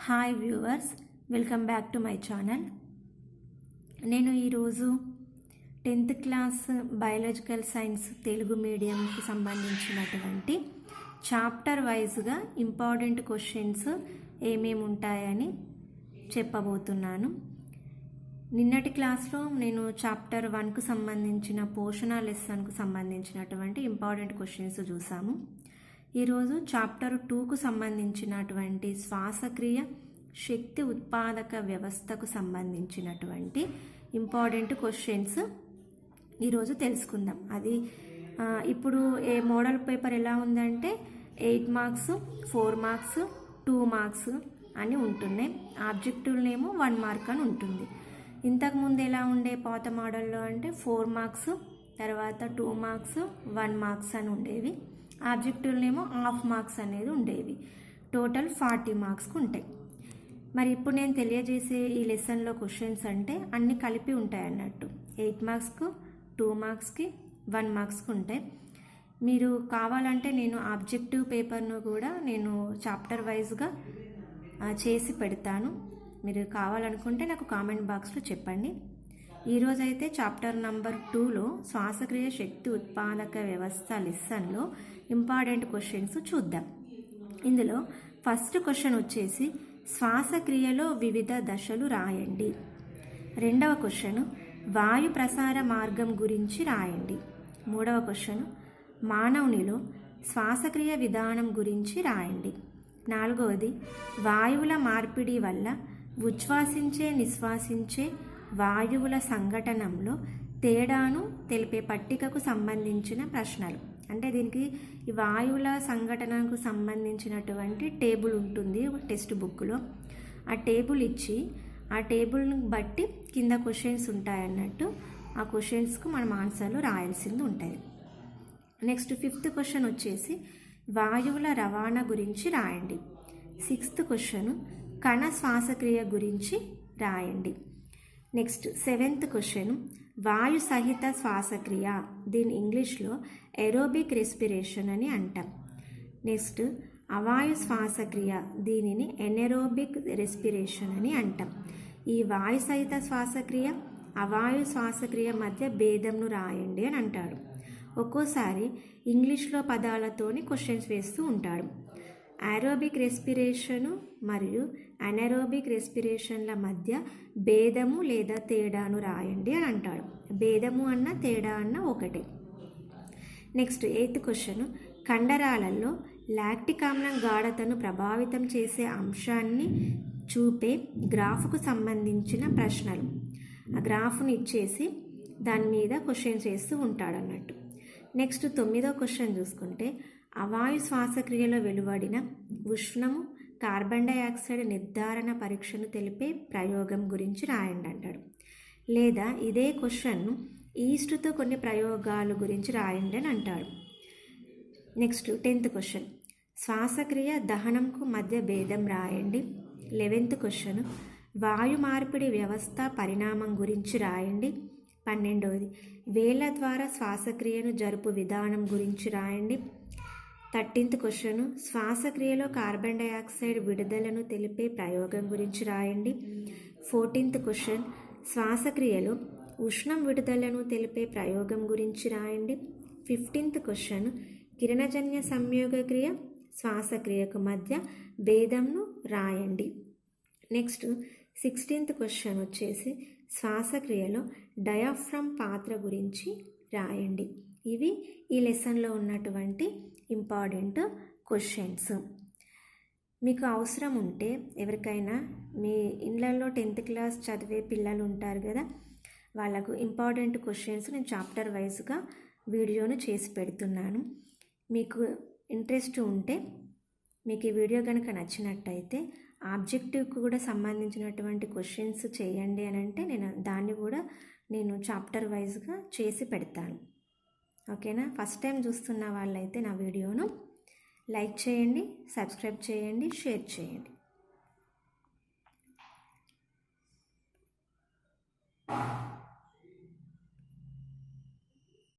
Hi viewers, welcome back to my channel. నేను ఈరోజు 10th class biological science Telugu మీడియంకి సంబంధించినటువంటి చాప్టర్ వైజ్గా ఇంపార్టెంట్ క్వశ్చన్స్ ఏమేమి ఉంటాయని చెప్పబోతున్నాను. నిన్నటి క్లాస్లో నేను చాప్టర్ 1కు సంబంధించిన పోషణ లెసన్కు సంబంధించినటువంటి ఇంపార్టెంట్ క్వశ్చన్స్ చూసాము. ఈరోజు చాప్టర్ 2కు సంబంధించినటువంటి శ్వాసక్రియ శక్తి ఉత్పాదక వ్యవస్థకు సంబంధించినటువంటి ఇంపార్టెంట్ క్వశ్చన్స్ ఈరోజు తెలుసుకుందాం. అది ఇప్పుడు ఏ మోడల్ పేపర్ ఎలా ఉందంటే 8 మార్క్స్, 4 మార్క్స్, 2 మార్క్స్ అని ఉంటున్నాయి. ఆబ్జెక్టివ్ నేమో 1 మార్క్ అని ఉంటుంది. ఇంతకుముందు ఎలా ఉండే పాత మోడల్లో అంటే 4 మార్క్స్, తర్వాత 2 మార్క్స్, 1 మార్క్స్ అని ఉండేవి. ఆబ్జెక్టివ్నేమో హాఫ్ మార్క్స్ అనేది ఉండేవి. టోటల్ 40 మార్క్స్కి ఉంటాయి. మరి ఇప్పుడు నేను తెలియజేసే ఈ లెసన్లో క్వశ్చన్స్ అంటే అన్నీ కలిపి ఉంటాయి అన్నట్టు. 8 మార్క్స్కు, 2 మార్క్స్కి, 1 మార్క్స్కి ఉంటాయి. మీరు కావాలంటే నేను ఆబ్జెక్టివ్ పేపర్ను కూడా నేను చాప్టర్ వైజ్గా చేసి పెడతాను. మీరు కావాలనుకుంటే నాకు కామెంట్ బాక్స్లో చెప్పండి. ఈరోజైతే చాప్టర్ నంబర్ 2లో శ్వాసక్రియ శక్తి ఉత్పాదక వ్యవస్థ లెసన్లో ఇంపార్టెంట్ క్వశ్చన్స్ చూద్దాం. ఇందులో ఫస్ట్ క్వశ్చన్ వచ్చేసి శ్వాసక్రియలో వివిధ దశలు రాయండి. రెండవ క్వశ్చన్ వాయు ప్రసార మార్గం గురించి రాయండి. మూడవ క్వశ్చన్ మానవునిలో శ్వాసక్రియ విధానం గురించి రాయండి. నాలుగవది వాయువుల మార్పిడి వల్ల ఉచ్ఛ్వాసించే నిశ్వాసించే వాయువుల సంఘటనంలో తేడాను తెలిపే పట్టికకు సంబంధించిన ప్రశ్నలు. అంటే దీనికి ఈ వాయువుల సంఘటనకు సంబంధించినటువంటి టేబుల్ ఉంటుంది టెక్స్ట్ బుక్లో. ఆ టేబుల్ ఇచ్చి ఆ టేబుల్ని బట్టి కింద క్వశ్చన్స్ ఉంటాయన్నట్టు. ఆ క్వశ్చన్స్కు మనం ఆన్సర్లు రాయాల్సింది ఉంటుంది. నెక్స్ట్ 5th క్వశ్చన్ వచ్చేసి వాయువుల రవాణా గురించి రాయండి. 6th క్వశ్చన్ కణ శ్వాసక్రియ గురించి రాయండి. నెక్స్ట్ 7th క్వశ్చన్ వాయు సహిత శ్వాసక్రియ, దీని ఇంగ్లీష్లో ఏరోబిక్ రెస్పిరేషన్ అని అంటాం. నెక్స్ట్ అవాయు శ్వాసక్రియ, దీనిని ఎనెరోబిక్ రెస్పిరేషన్ అని అంటాం. ఈ వాయు సహిత శ్వాసక్రియ అవాయు శ్వాసక్రియ మధ్య భేదంను రాయండి అని అంటాడు. ఒక్కోసారి ఇంగ్లీష్లో పదాలతోని క్వశ్చన్స్ వేస్తూ ఉంటాడు. ఏరోబిక్ రెస్పిరేషను మరియు అనెరోబిక్ రెస్పిరేషన్ల మధ్య భేదము లేదా తేడాను రాయండి అని అంటాడు. భేదము అన్న తేడా అన్న ఒకటే. నెక్స్ట్ 8th క్వశ్చన్ కండరాలలో లాక్టిక్ ఆమ్లం గాఢతను ప్రభావితం చేసే అంశాన్ని చూపే గ్రాఫ్కు సంబంధించిన ప్రశ్నలు. ఆ గ్రాఫ్ను ఇచ్చేసి దాని మీద క్వశ్చన్స్ వేస్తూ ఉంటాడు అన్నట్టు. నెక్స్ట్ 9వ క్వశ్చన్ చూసుకుంటే అవాయు శ్వాసక్రియలో వెలువడిన ఉష్ణము కార్బన్ డైఆక్సైడ్ నిర్ధారణ పరీక్షను తెలిపే ప్రయోగం గురించి రాయండి అంటాడు. లేదా ఇదే క్వశ్చన్ను ఈస్టుతో కొన్ని ప్రయోగాల గురించి రాయండి అని అంటాడు. నెక్స్ట్ 10th క్వశ్చన్ శ్వాసక్రియ దహనంకు మధ్య భేదం రాయండి. 11th క్వశ్చన్ వాయు మార్పిడి వ్యవస్థ పరిణామం గురించి రాయండి. 12వది వేళ్ళ ద్వారా శ్వాసక్రియను జరుపు విధానం గురించి రాయండి. 13th క్వశ్చన్ శ్వాసక్రియలో కార్బన్ డైఆక్సైడ్ విడుదలను తెలిపే ప్రయోగం గురించి రాయండి. 14th క్వశ్చన్ శ్వాసక్రియలో ఉష్ణం విడుదలను తెలిపే ప్రయోగం గురించి రాయండి. 15th క్వశ్చన్ కిరణజన్య సంయోగక్రియ శ్వాసక్రియకు మధ్య భేదంను రాయండి. నెక్స్ట్ 16th క్వశ్చన్ వచ్చేసి శ్వాసక్రియలో డయాఫ్రమ్ పాత్ర గురించి రాయండి. ఇవి ఈ లెసన్లో ఉన్నటువంటి ఇంపార్టెంట్ క్వశ్చన్స్. మీకు అవసరం ఉంటే ఎవరికైనా మీ ఇళ్ళల్లో 10th క్లాస్ చదివే పిల్లలు ఉంటారు కదా, వాళ్ళకు ఇంపార్టెంట్ క్వశ్చన్స్ నేను చాప్టర్ వైజ్గా వీడియోను చేసి పెడుతున్నాను. మీకు ఇంట్రెస్ట్ ఉంటే మీకు ఈ వీడియో కనుక నచ్చినట్టయితే ఆబ్జెక్టివ్కి కూడా సంబంధించినటువంటి క్వశ్చన్స్ చేయండి అని అంటే దాన్ని కూడా నేను చాప్టర్ వైజ్గా చేసి పెడతాను. ఓకేనా? ఫస్ట్ టైం చూస్తున్న వాళ్ళైతే నా వీడియోను లైక్ చేయండి, సబ్స్క్రైబ్ చేయండి, షేర్ చేయండి.